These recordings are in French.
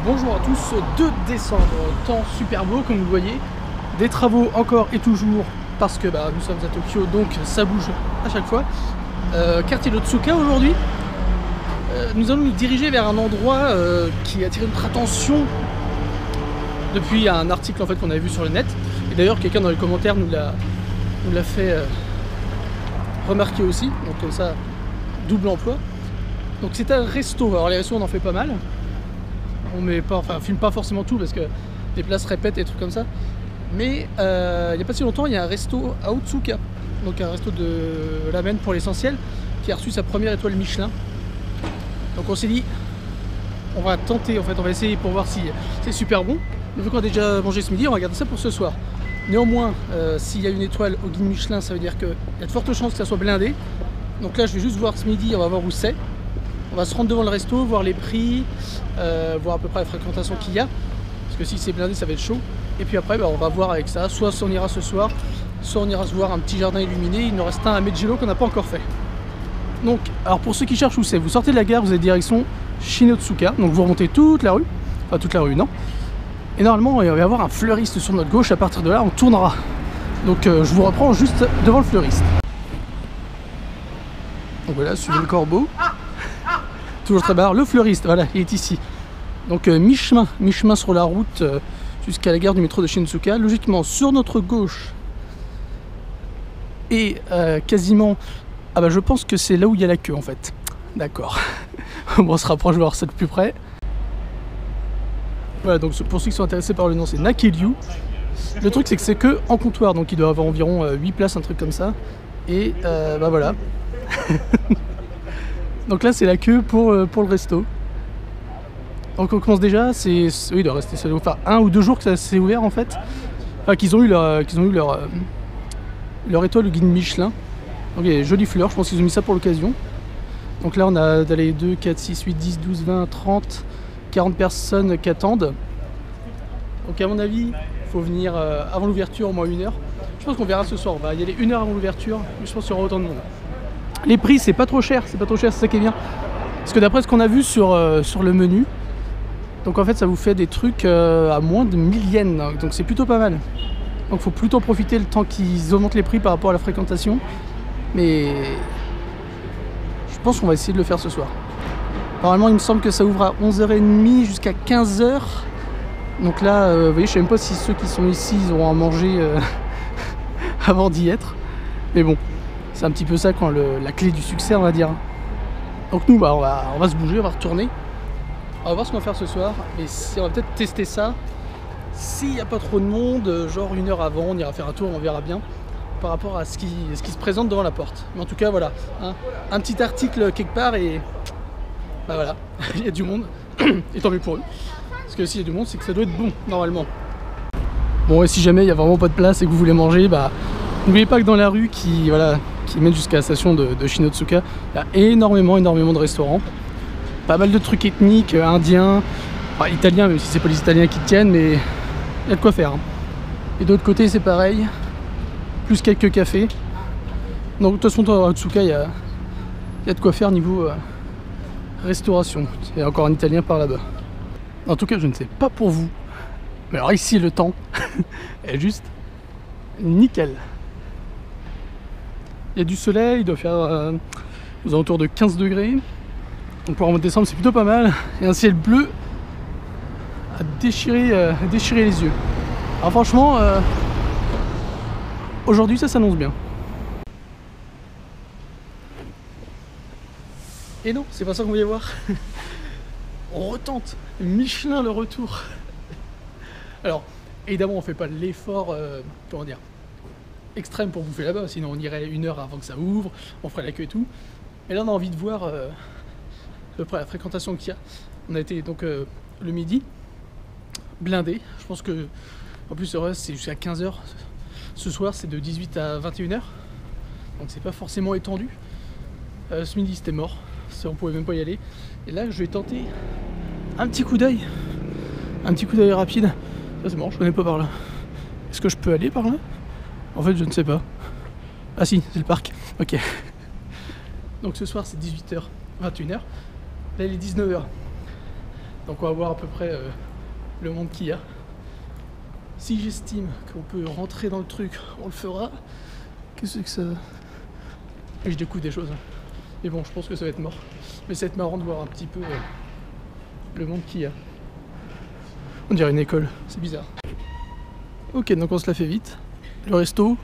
Bonjour à tous, 2 décembre, temps super beau comme vous le voyez, des travaux encore et toujours parce que nous sommes à Tokyo donc ça bouge à chaque fois. Quartier d'Otsuka aujourd'hui, nous allons nous diriger vers un endroit qui a attiré notre attention depuis un article en fait qu'on avait vu sur le net, et d'ailleurs quelqu'un dans les commentaires nous l'a fait remarquer aussi, donc comme ça double emploi. Donc c'est un resto, alors les restos on en fait pas mal. On met pas, enfin, filme pas forcément tout parce que les places répètent et des trucs comme ça. Mais il n'y a pas si longtemps, il y a un resto à Otsuka, donc un resto de ramen pour l'essentiel, qui a reçu sa première étoile Michelin. Donc on s'est dit, on va tenter, en fait, on va essayer pour voir si c'est super bon. Mais vu qu'on a déjà mangé ce midi, on va garder ça pour ce soir. Néanmoins, s'il y a une étoile au guide Michelin, ça veut dire qu'il y a de fortes chances que ça soit blindé. Donc là, je vais juste voir ce midi, on va voir où c'est. On va se rendre devant le resto, voir les prix, voir à peu près la fréquentation qu'il y a. Parce que si c'est blindé, ça va être chaud. Et puis après, on va voir avec ça. Soit on ira ce soir, soit on ira se voir un petit jardin illuminé. Il nous reste un à Meijiro qu'on n'a pas encore fait. Donc, alors pour ceux qui cherchent où c'est, vous sortez de la gare, vous avez direction Shinotsuka. Donc vous remontez toute la rue. Enfin, toute la rue, non. Et normalement, il va y avoir un fleuriste sur notre gauche. À partir de là, on tournera. Donc je vous reprends juste devant le fleuriste. Donc voilà, suivez le corbeau. Toujours très barre, le fleuriste, voilà, il est ici. Donc mi-chemin sur la route jusqu'à la gare du métro de Shinotsuka. Logiquement sur notre gauche et quasiment... Ah bah je pense que c'est là où il y a la queue en fait. D'accord. Bon, on se rapproche, je vais voir ça de plus près. Voilà, donc pour ceux qui sont intéressés par le nom, c'est Nakelyu. Le truc c'est que c'est que en comptoir, donc il doit avoir environ 8 places, un truc comme ça. Et bah voilà. Donc là c'est la queue pour le resto. Donc on commence déjà, oui, il doit rester, ça doit faire 1 ou 2 jours que ça s'est ouvert en fait. Enfin qu'ils ont eu leur étoile au guide Michelin. Donc il y a des jolies fleurs, je pense qu'ils ont mis ça pour l'occasion. Donc là on a d'aller 2, 4, 6, 8, 10, 12, 20, 30, 40 personnes qui attendent. Donc à mon avis, il faut venir avant l'ouverture au moins 1 heure. Je pense qu'on verra ce soir, on va y aller 1 heure avant l'ouverture, mais je pense qu'il y aura autant de monde. Les prix c'est pas trop cher, c'est ça qui est bien. Parce que d'après ce qu'on a vu sur le menu, donc en fait ça vous fait des trucs à moins de 1000 yens, donc c'est plutôt pas mal. Donc il faut plutôt profiter le temps qu'ils augmentent les prix par rapport à la fréquentation. Mais je pense qu'on va essayer de le faire ce soir. Normalement il me semble que ça ouvre à 11h30 jusqu'à 15h. Donc là, vous voyez, je sais même pas si ceux qui sont ici ils auront à manger avant d'y être. Mais bon. C'est un petit peu ça quand la clé du succès, on va dire. Donc nous, on va se bouger, on va retourner. On va voir ce qu'on va faire ce soir. Et on va peut-être tester ça. S'il n'y a pas trop de monde, genre 1 heure avant, on ira faire un tour, on verra bien. Par rapport à ce qui se présente devant la porte. Mais en tout cas, voilà. Hein, un petit article quelque part et... Bah voilà, il y a du monde. Et tant mieux pour eux. Parce que s'il y a du monde, c'est que ça doit être bon, normalement. Bon, et si jamais il n'y a vraiment pas de place et que vous voulez manger, n'oubliez pas que dans la rue qui mène jusqu'à la station de Shinotsuka, il y a énormément de restaurants. Pas mal de trucs ethniques, indiens, enfin, italiens, même si c'est pas les Italiens qui tiennent, mais il y a de quoi faire. Hein. Et de l'autre côté c'est pareil, plus quelques cafés. Donc de toute façon dans Otsuka il y a de quoi faire niveau restauration. Il y a encore un italien par là-bas. En tout cas je ne sais pas pour vous, mais alors ici le temps est juste nickel. Il y a du soleil, il doit faire aux alentours de 15 degrés. Donc pour un mois de décembre c'est plutôt pas mal. Et un ciel bleu à déchirer les yeux. Alors franchement, aujourd'hui ça s'annonce bien. Et non, c'est pas ça qu'on voulait voir. On retente Michelin le retour. Alors, évidemment on fait pas l'effort, comment dire, extrême pour bouffer là-bas, sinon on irait 1 heure avant que ça ouvre, on ferait la queue et tout. Mais là on a envie de voir à peu près la fréquentation qu'il y a. On a été donc le midi, blindé. Je pense que, en plus le reste c'est jusqu'à 15h. Ce soir c'est de 18 à 21h. Donc c'est pas forcément étendu. Ce midi c'était mort, on pouvait même pas y aller. Et là je vais tenter un petit coup d'œil. Un petit coup d'œil rapide. Ça c'est marrant, je connais pas par là. Est-ce que je peux aller par là? En fait je ne sais pas. Ah si, c'est le parc. Ok. Donc ce soir c'est 18h, 21h. Là il est 19h. Donc on va voir à peu près le monde qu'il y a. Si j'estime qu'on peut rentrer dans le truc, on le fera. Qu'est-ce que ça... Et je découvre des choses. Mais bon, je pense que ça va être mort. Mais ça va être marrant de voir un petit peu le monde qu'il y a. On dirait une école, c'est bizarre. Ok, donc on se la fait vite. Le resto,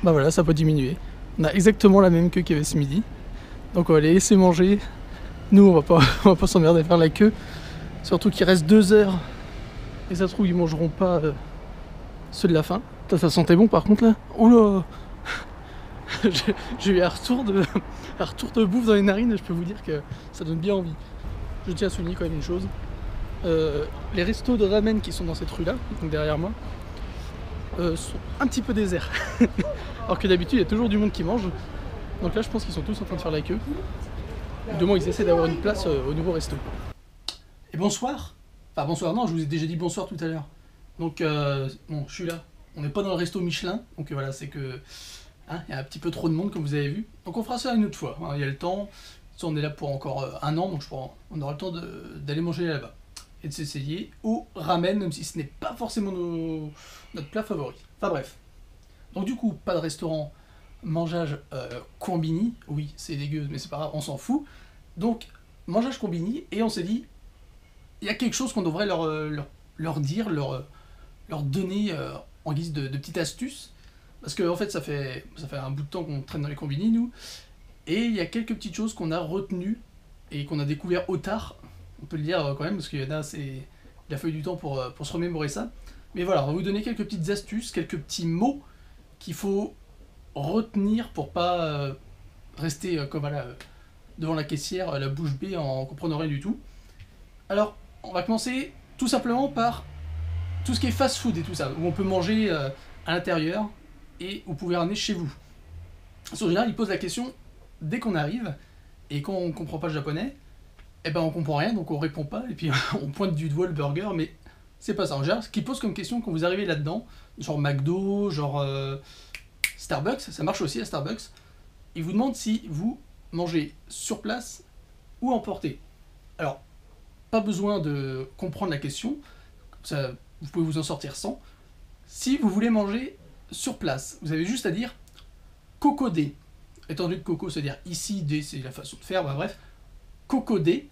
bah voilà, ça peut diminuer. On a exactement la même queue qu'il y avait ce midi. Donc on va les laisser manger. Nous, on va pas s'emmerder à faire la queue. Surtout qu'il reste 2 heures. Et ça se trouve, ils mangeront pas ceux de la fin. Ça sentait bon par contre là. Oh là. J'ai eu un retour de bouffe dans les narines et je peux vous dire que ça donne bien envie. Je tiens à souligner quand même une chose. Les restos de ramen qui sont dans cette rue là, donc derrière moi, sont un petit peu déserts. Alors que d'habitude il y a toujours du monde qui mange. Donc là je pense qu'ils sont tous en train de faire la queue. Du moins ils essaient d'avoir une place au nouveau resto. Et bonsoir. Enfin bonsoir, non, je vous ai déjà dit bonsoir tout à l'heure. Donc bon, je suis là. On n'est pas dans le resto Michelin, donc voilà, c'est que hein, y a un petit peu trop de monde comme vous avez vu. Donc on fera ça une autre fois, hein, il y a le temps. On est là pour encore 1 an, donc je pense on aura le temps d'aller manger là-bas. Et de s'essayer au ramen, même si ce n'est pas forcément notre plat favori. Enfin bref. Donc du coup, pas de restaurant, mangeage combini. Oui, c'est dégueu, mais c'est pas grave, on s'en fout. Donc, mangeage combini, et on s'est dit, il y a quelque chose qu'on devrait leur dire, leur donner en guise de petite astuce. Parce que en fait, ça fait un bout de temps qu'on traîne dans les combini, nous. Et il y a quelques petites choses qu'on a retenues et qu'on a découvert au tard. On peut le dire quand même, parce qu'il y en a, il a fallu du temps pour se remémorer ça. Mais voilà, on va vous donner quelques petites astuces, quelques petits mots qu'il faut retenir pour pas rester comme voilà, devant la caissière, la bouche bée, en comprenant rien du tout. Alors, on va commencer tout simplement par tout ce qui est fast-food et tout ça, où on peut manger à l'intérieur et vous pouvez ramener chez vous. Parce qu'en général, ils posent la question dès qu'on arrive et quand on comprend pas le japonais, eh ben on comprend rien, donc on répond pas, et puis on pointe du doigt le burger, mais c'est pas ça. En général, ce qu'ils posent comme question quand vous arrivez là-dedans, genre McDo, genre Starbucks, ça marche aussi à Starbucks, ils vous demandent si vous mangez sur place ou emporté. Alors, pas besoin de comprendre la question, ça, vous pouvez vous en sortir sans. Si vous voulez manger sur place, vous avez juste à dire cocodé. Étant donné que coco, c'est-à-dire ici, dé, c'est la façon de faire, bah bref, cocodé,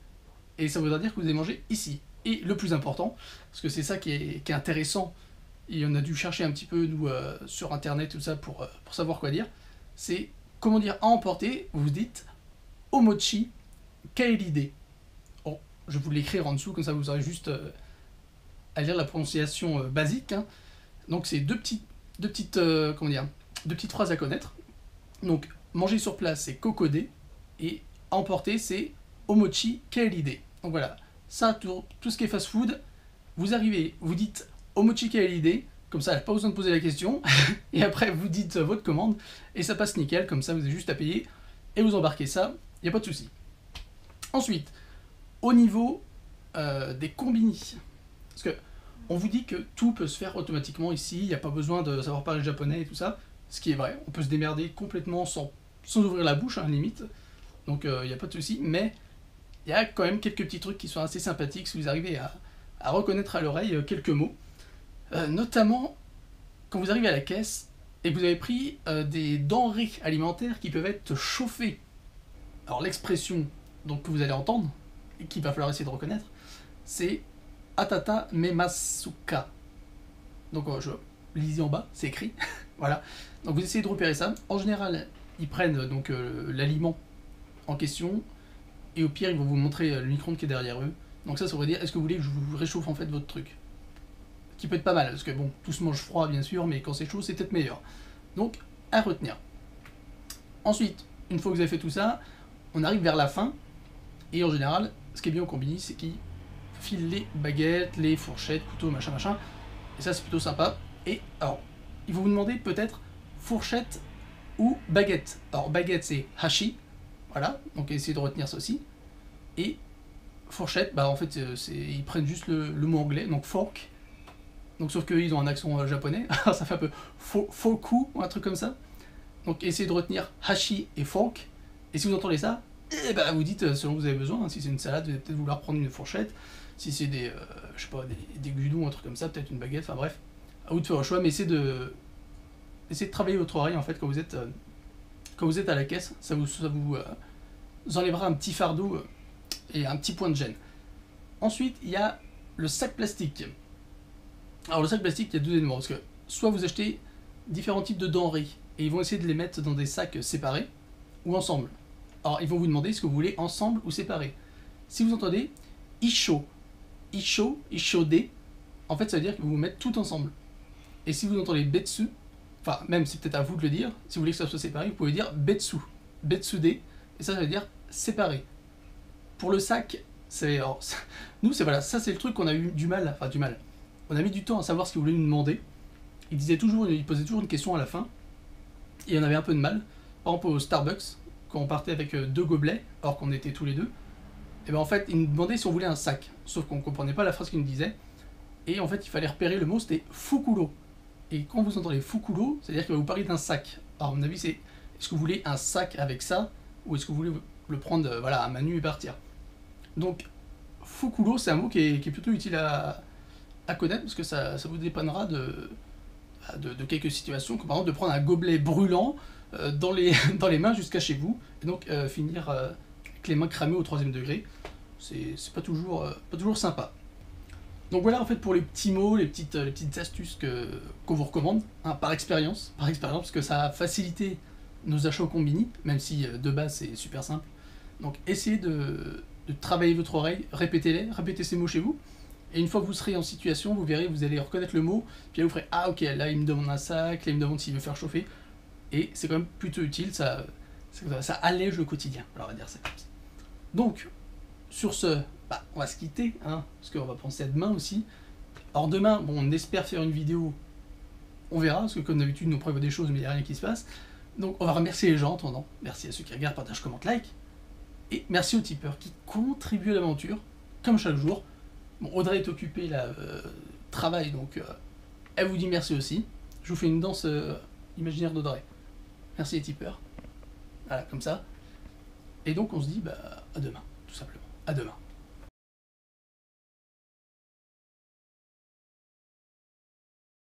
et ça voudra dire que vous allez manger ici. Et le plus important, parce que c'est ça qui est intéressant, et on a dû chercher un petit peu, nous, sur internet, tout ça, pour savoir quoi dire, c'est comment dire à emporter, vous dites omochi kaeride. Bon, je vais vous l'écrire en dessous, comme ça vous aurez juste à lire la prononciation basique. Hein. Donc c'est deux petites phrases à connaître. Donc manger sur place c'est kokode et à emporter c'est omochi kaeride. Donc voilà, ça tout ce qui est fast food, vous arrivez, vous dites omochi kaeride, comme ça pas besoin de poser la question, et après vous dites votre commande et ça passe nickel, comme ça vous avez juste à payer et vous embarquez ça, il n'y a pas de souci. Ensuite, au niveau des combini, parce que on vous dit que tout peut se faire automatiquement ici, il n'y a pas besoin de savoir parler japonais et tout ça, ce qui est vrai, on peut se démerder complètement sans ouvrir la bouche, hein, limite, donc il n'y a pas de souci, mais il y a quand même quelques petits trucs qui sont assez sympathiques si vous arrivez à reconnaître à l'oreille quelques mots, notamment quand vous arrivez à la caisse et que vous avez pris des denrées alimentaires qui peuvent être chauffées. Alors l'expression donc, que vous allez entendre, et qu'il va falloir essayer de reconnaître, c'est Atata memasuka. Donc je lisez en bas, c'est écrit. Voilà. Donc vous essayez de repérer ça. En général, ils prennent donc l'aliment en question et au pire ils vont vous montrer le micro-ondes qui est derrière eux. Donc ça voudrait dire est-ce que vous voulez que je vous réchauffe en fait votre truc, qui peut être pas mal parce que bon, tout se mange froid bien sûr, mais quand c'est chaud c'est peut-être meilleur. Donc à retenir. Ensuite, une fois que vous avez fait tout ça, on arrive vers la fin et en général, ce qui est bien au combini, c'est qu'ils filent les baguettes, les fourchettes, couteaux, machin machin. Et ça c'est plutôt sympa. Et alors, ils vont vous demander peut-être fourchette ou baguette. Alors baguette c'est hashi, voilà, donc essayez de retenir ça aussi. Et fourchette, bah en fait ils prennent juste le mot anglais, donc fork. Donc sauf qu'ils ont un accent japonais, ça fait un peu foku ou un truc comme ça. Donc essayez de retenir hashi et fork. Et si vous entendez ça, Et bah vous dites selon que vous avez besoin, hein. Si c'est une salade, vous allez peut-être vouloir prendre une fourchette. Si c'est des, je sais pas, des gudons, un truc comme ça, peut-être une baguette, enfin bref, à vous de faire le choix, mais essayez de travailler votre oreille en fait quand vous êtes à la caisse, ça vous enlèvera un petit fardeau et un petit point de gêne. Ensuite, il y a le sac plastique. Alors le sac plastique, il y a deux éléments, parce que soit vous achetez différents types de denrées, et ils vont essayer de les mettre dans des sacs séparés, ou ensemble. Alors ils vont vous demander ce que vous voulez ensemble ou séparés. Si vous entendez isho, ishodé, en fait ça veut dire que vous mettez tout ensemble. Et si vous entendez betsu, enfin même c'est peut-être à vous de le dire, si vous voulez que ça soit séparé, vous pouvez dire betsu, betsude, et ça veut dire séparé. Pour le sac, nous c'est voilà, ça c'est le truc qu'on a eu du mal, on a mis du temps à savoir ce qu'il voulait nous demander. Il posait toujours une question à la fin, et on avait un peu de mal. Par exemple au Starbucks, quand on partait avec 2 gobelets, or qu'on était tous les deux, et ben en fait il nous demandait si on voulait un sac, sauf qu'on comprenait pas la phrase qu'il nous disait, et en fait il fallait repérer le mot, c'était fukulo. Et quand vous entendez fukulo, c'est-à-dire qu'il va vous parler d'un sac. Alors à mon avis c'est, est-ce que vous voulez un sac avec ça, ou est-ce que vous voulez le prendre voilà, à main nue et partir. Donc fukulo c'est un mot qui est plutôt utile à connaître, parce que ça vous dépannera de quelques situations, comme par exemple de prendre un gobelet brûlant dans les mains jusqu'à chez vous, et donc finir avec les mains cramées au 3e degré. C'est pas toujours sympa. Donc voilà en fait pour les petits mots, les petites astuces qu'on vous recommande, hein, par expérience, parce que ça a facilité nos achats au combini, même si de base c'est super simple. Donc essayez de travailler votre oreille, répétez ces mots chez vous, et une fois que vous serez en situation, vous verrez, vous allez reconnaître le mot, puis là vous ferez « Ah ok, là il me demande un sac, là il me demande s'il veut faire chauffer », et c'est quand même plutôt utile, ça allège le quotidien, alors on va dire ça comme ça. Donc, sur ce, on va se quitter, hein, parce qu'on va penser à demain aussi. Alors demain, bon, on espère faire une vidéo, on verra, parce que comme d'habitude nous prévoit des choses mais il n'y a rien qui se passe. Donc on va remercier les gens en attendant, merci à ceux qui regardent, partagent, commentent, like, et merci aux tipeurs qui contribuent à l'aventure, comme chaque jour. Bon, Audrey est occupée là, travail, donc elle vous dit merci aussi. Je vous fais une danse imaginaire d'Audrey. Merci les tipeurs. Voilà, comme ça. Et donc on se dit à demain, tout simplement. À demain.